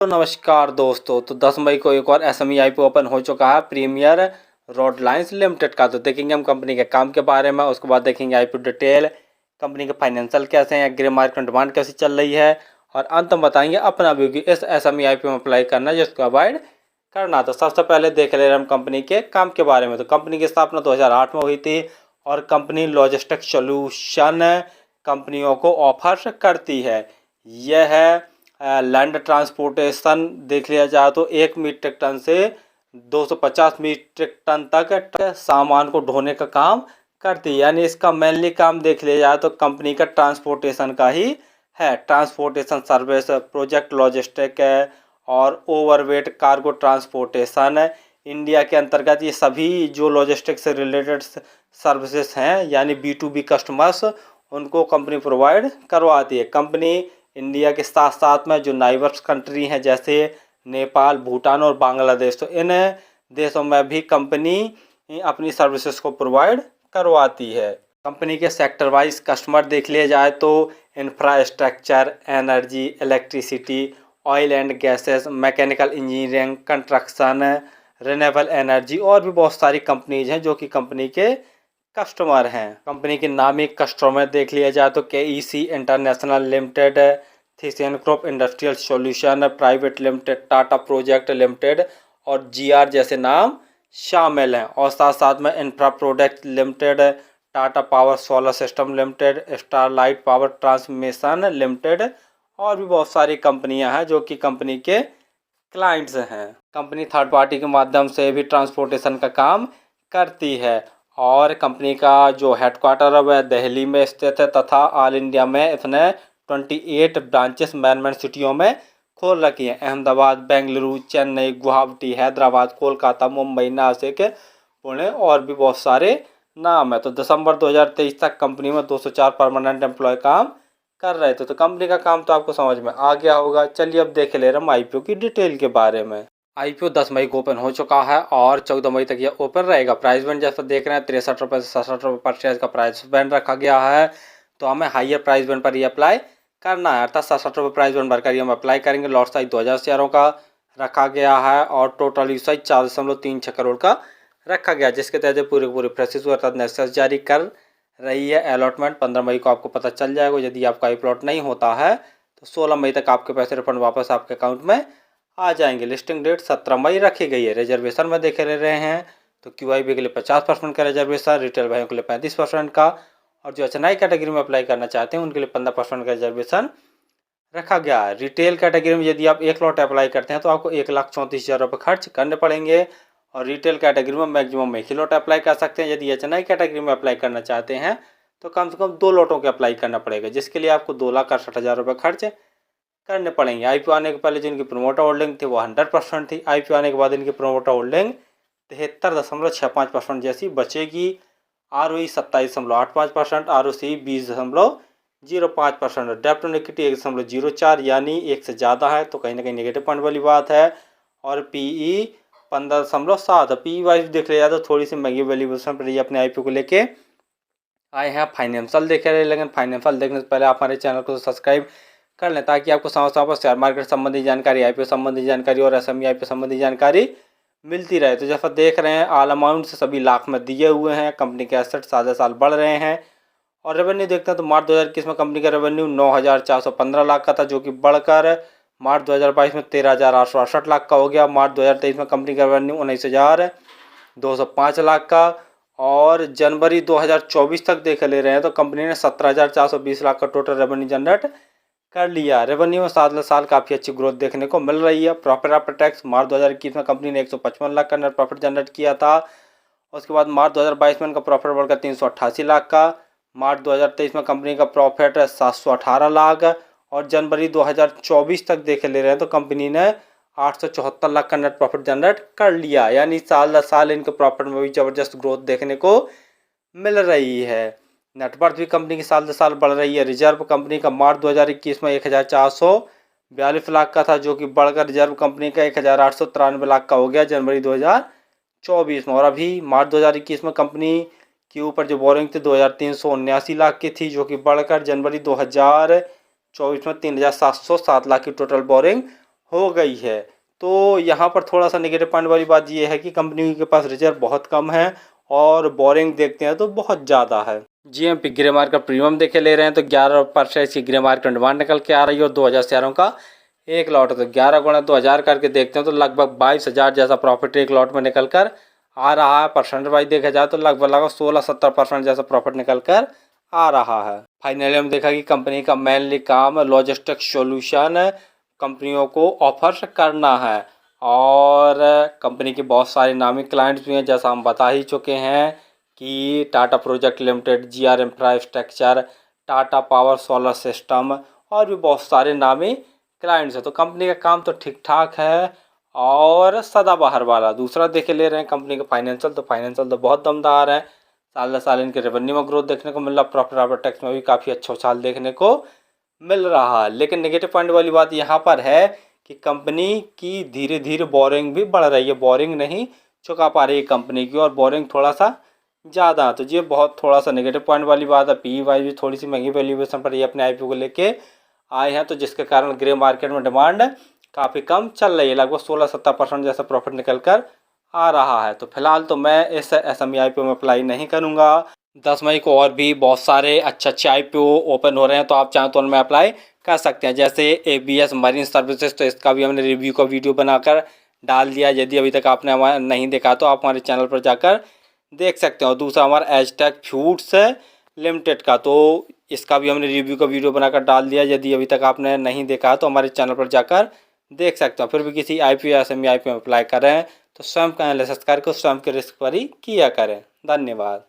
तो नमस्कार दोस्तों। तो 10 मई को एक और एसएमई आईपीओ ओपन हो चुका है प्रीमियर रोड लाइंस लिमिटेड का। तो देखेंगे हम कंपनी के काम के बारे में, उसके बाद देखेंगे आईपीओ डिटेल, कंपनी के फाइनेंशियल कैसे हैं, ग्रे मार्केट में डिमांड कैसी चल रही है, और अंत में बताएंगे अपना व्यू कि इस एसएमई आईपीओ में अप्लाई करना है जिसको अवॉइड करना। तो सबसे पहले देख ले रहे हम कंपनी के काम के बारे में। तो कंपनी की स्थापना 2008 में हुई थी और कंपनी लॉजिस्टिक सोल्यूशन कंपनियों को ऑफर करती है। यह है लैंड ट्रांसपोर्टेशन देख लिया जाए तो 1 मीट्रिक टन से 250 मीट्रिक टन तक सामान को ढोने का काम करती है। यानी इसका मेनली काम देख लिया जाए तो कंपनी का ट्रांसपोर्टेशन का ही है। ट्रांसपोर्टेशन सर्विस, प्रोजेक्ट लॉजिस्टिक है और ओवरवेट कार्गो ट्रांसपोर्टेशन इंडिया के अंतर्गत ये सभी जो लॉजिस्टिक से रिलेटेड सर्विसेज हैं यानी B2B कस्टमर्स उनको कंपनी प्रोवाइड करवाती है। कंपनी इंडिया के साथ साथ में जो नाइबर्स कंट्री हैं जैसे नेपाल, भूटान और बांग्लादेश, तो इन देशों में भी कंपनी अपनी सर्विसेज को प्रोवाइड करवाती है। कंपनी के सेक्टर वाइज कस्टमर देख लिया जाए तो infrastructure, energy, electricity, oil and gases, mechanical engineering, construction, renewable energy और भी बहुत सारी कंपनीज हैं जो कि कंपनी के कस्टमर हैं। कंपनी के नामी कस्टमर देख लिया जाए तो KEC international limited, Thyssenkrupp industrial solution private limited, Tata project limited और GR जैसे नाम शामिल हैं। और साथ साथ में infra product limited, Tata power solar system limited, starlight power transmission limited और भी बहुत सारी कंपनियां हैं जो कि कंपनी के क्लाइंट्स हैं। कंपनी थर्ड पार्टी के माध्यम से भी ट्रांसपोर्टेशन का काम करती है और कंपनी का जो हेडक्वार्टर है वह दिल्ली में स्थित है तथा ऑल इंडिया में इसने 28 ब्रांचेस मैन सिटियों में खोल रखी हैं। अहमदाबाद, बेंगलुरु, चेन्नई, गुवाहाटी, हैदराबाद, कोलकाता, मुंबई, नासिक, पुणे और भी बहुत सारे नाम है। तो दिसंबर 2023 तक कंपनी में 204 परमानेंट एम्प्लॉय काम कर रहे थे। तो कंपनी का काम तो आपको समझ में आ गया होगा। चलिए अब देख ले रहे हम आईपीओ की डिटेल के बारे में। आईपीओ 10 मई को ओपन हो चुका है और 14 मई तक यह ओपन रहेगा। प्राइस बैंड जैसा देख रहे हैं 63 रुपये से 67 रुपये पर शेयर का प्राइस बैंड रखा गया है। तो हमें हाइयर प्राइस बैंड पर ही अप्लाई करना है, अर्थात 67 रुपये प्राइस बैंड भरकर हम अप्लाई करेंगे। लॉट साइज 2000 शेयरों का रखा गया है और टोटल यूज साइज 4.36 करोड़ का रखा गया, जिसके तहत पूरे प्रोसेस अर्थात नेक्सस जारी कर रही है। अलॉटमेंट 15 मई को आपको पता चल जाएगा। यदि आपका आई प्लॉट नहीं होता है तो 16 मई तक आपके पैसे रिफंड वापस आपके अकाउंट में आ जाएंगे। लिस्टिंग डेट 17 मई रखी गई है। रिजर्वेशन में देख ले रहे हैं तो QIB के लिए 50% का रिजर्वेशन, रिटेल भाइयों के लिए 35% का और जो HNI कैटेगरी में अप्लाई करना चाहते हैं उनके लिए 15% का रिजर्वेशन रखा गया है। रिटेल कैटेगरी में यदि आप एक लॉट अप्लाई करते हैं तो आपको 1,34,000 रुपये खर्च करने पड़ेंगे और रिटेल कैटेगरी में मैक्सिमम एक ही लॉट अप्लाई कर सकते हैं। यदि HNI कैटेगरी में अप्लाई करना चाहते हैं तो कम से कम 2 लॉटों के अप्लाई करना पड़ेगा, जिसके लिए आपको 2,68,000 रुपये खर्च करने पड़ेंगे। आईपीओ आने के पहले जिनकी प्रोमोटर होल्डिंग थी वो 100% थी। आईपीओ आने के बाद इनकी प्रोमोटर होल्डिंग 73.65% जैसी बचेगी। ROE 27.85%, ROC 20.05%, डेब्ट टू इक्विटी 1.04 यानी 1 से ज़्यादा है तो कहीं ना कहीं नेगेटिव पॉइंट वाली बात है। और PE 15.7 है। PE वाइज देख लिया जाए तो थोड़ी सी महंगी वैल्यूएशन पर अपने आईपीओ को लेके आए हैं। फाइनेंशियल देख रहे हैं, लेकिन फाइनेंशियल देखने से पहले आप हमारे चैनल को सब्सक्राइब कर लें ताकि आपको समय समय पर शेयर मार्केट संबंधी जानकारी, आईपीओ संबंधी जानकारी और एसएमई आईपीओ संबंधी जानकारी मिलती रहे। तो जैसा देख रहे हैं ऑल अमाउंट से सभी लाख में दिए हुए हैं। कंपनी के एसेट साल साल बढ़ रहे हैं और रेवेन्यू देखते हैं तो मार्च 2021 में कंपनी का रेवेन्यू 9,415 लाख का था, जो कि बढ़कर मार्च 2022 में 13,868 लाख का हो गया। मार्च 2023 में कंपनी का रेवेन्यू 19,205 लाख का और जनवरी 2024 तक देख ले रहे हैं तो कंपनी ने 17,420 लाख का टोटल रेवेन्यू जनरेट कर लिया। रेवेन्यू में साल काफ़ी अच्छी ग्रोथ देखने को मिल रही है। प्रॉफिट आफ्टर टैक्स मार्च 2021 में कंपनी ने 155 लाख का नेट प्रॉफिट जनरेट किया था। उसके बाद मार्च 2022 में इनका प्रॉफिट बढ़कर 388 लाख का। मार्च 2023 में कंपनी का प्रॉफिट 718 लाख और जनवरी 2024 तक देख ले रहे हैं तो कंपनी ने 874 लाख का नेट प्रॉफिट जनरेट कर लिया। यानी साल इनके प्रॉफिट में भी ज़बरदस्त ग्रोथ देखने को मिल रही है। नेटवर्थ भी कंपनी की साल साल बढ़ रही है। रिजर्व कंपनी का मार्च 2021 में 1,442 लाख का था, जो कि बढ़कर रिजर्व कंपनी का 1,893 लाख का हो गया जनवरी 2024 में। और अभी मार्च 2021 में कंपनी के ऊपर जो बोरिंग थी 2,379 लाख की थी, जो कि बढ़कर जनवरी 2024 में 3,707 लाख की टोटल बोरिंग हो गई है। तो यहाँ पर थोड़ा सा नेगेटिव पॉइंट वाली बात ये है कि कंपनी के पास रिजर्व बहुत कम है और बोरिंग देखते हैं तो बहुत ज़्यादा है। जीएमपी ग्रे मार्केट प्रीमियम देखे ले रहे हैं तो 11% की ग्रे मार्केट डिमांड निकल के आ रही है और 2000 शेयरों का एक लॉट है। तो 11 गुणा 2000 करके देखते हैं तो लगभग 22,000 जैसा प्रॉफिट एक लॉट में निकल कर आ रहा है। परसेंट वाइज देखा जाए तो लगभग 16-17% जैसा प्रॉफिट निकल कर आ रहा है। फाइनली हम देखा कि कंपनी का मेनली काम लॉजिस्टिक सॉल्यूशन कंपनियों को ऑफर करना है और कंपनी के बहुत सारे नामी क्लाइंट्स भी हैं, जैसा हम बता ही चुके हैं कि Tata project limited, GR infrastructure, Tata power solar system और भी बहुत सारे नामी क्लाइंट्स हैं। तो कंपनी का काम तो ठीक ठाक है और सदाबहार वाला। दूसरा देखे ले रहे हैं कंपनी का फाइनेंशियल, तो फाइनेंशियल तो बहुत दमदार है। साल साल इनके रेवेन्यू में ग्रोथ देखने को मिल रहा, प्रॉफिट आफ्टर टैक्स में भी काफ़ी अच्छा उछाल देखने को मिल रहा है। लेकिन नेगेटिव पॉइंट वाली बात यहाँ पर है कि कंपनी की धीरे धीरे बोरिंग भी बढ़ रही है, बोरिंग नहीं चुका पा रही है कंपनी की और बोरिंग थोड़ा सा ज़्यादा। तो ये बहुत थोड़ा सा नेगेटिव पॉइंट वाली बात है। पी वाई भी थोड़ी सी महंगी वैल्यूएशन पर ये अपने आईपीओ को लेके आए हैं, तो जिसके कारण ग्रे मार्केट में डिमांड काफ़ी कम चल रही है। लगभग 16-17% जैसा प्रॉफिट निकल कर आ रहा है। तो फिलहाल तो मैं इस एसएमई आईपीओ में अप्लाई नहीं करूँगा। 10 मई को और भी बहुत सारे अच्छे आईपीओ ओपन हो रहे हैं, तो आप चाहें तो उनमें अप्लाई कर सकते हैं। जैसे एबीएस मरीन सर्विसेज, तो इसका भी हमने रिव्यू का वीडियो बनाकर डाल दिया। यदि अभी तक आपने हमारा नहीं देखा तो आप हमारे चैनल पर जाकर देख सकते हो। दूसरा हमारा एजटेक फूड्स लिमिटेड का, तो इसका भी हमने रिव्यू का वीडियो बनाकर डाल दिया। यदि अभी तक आपने नहीं देखा तो हमारे चैनल पर जाकर देख सकते हो। फिर भी किसी आईपीओ या एसएमई आईपीओ में अप्लाई करें तो स्वयं का एनालिसिस करके स्वयं के रिस्क पर ही किया करें। धन्यवाद।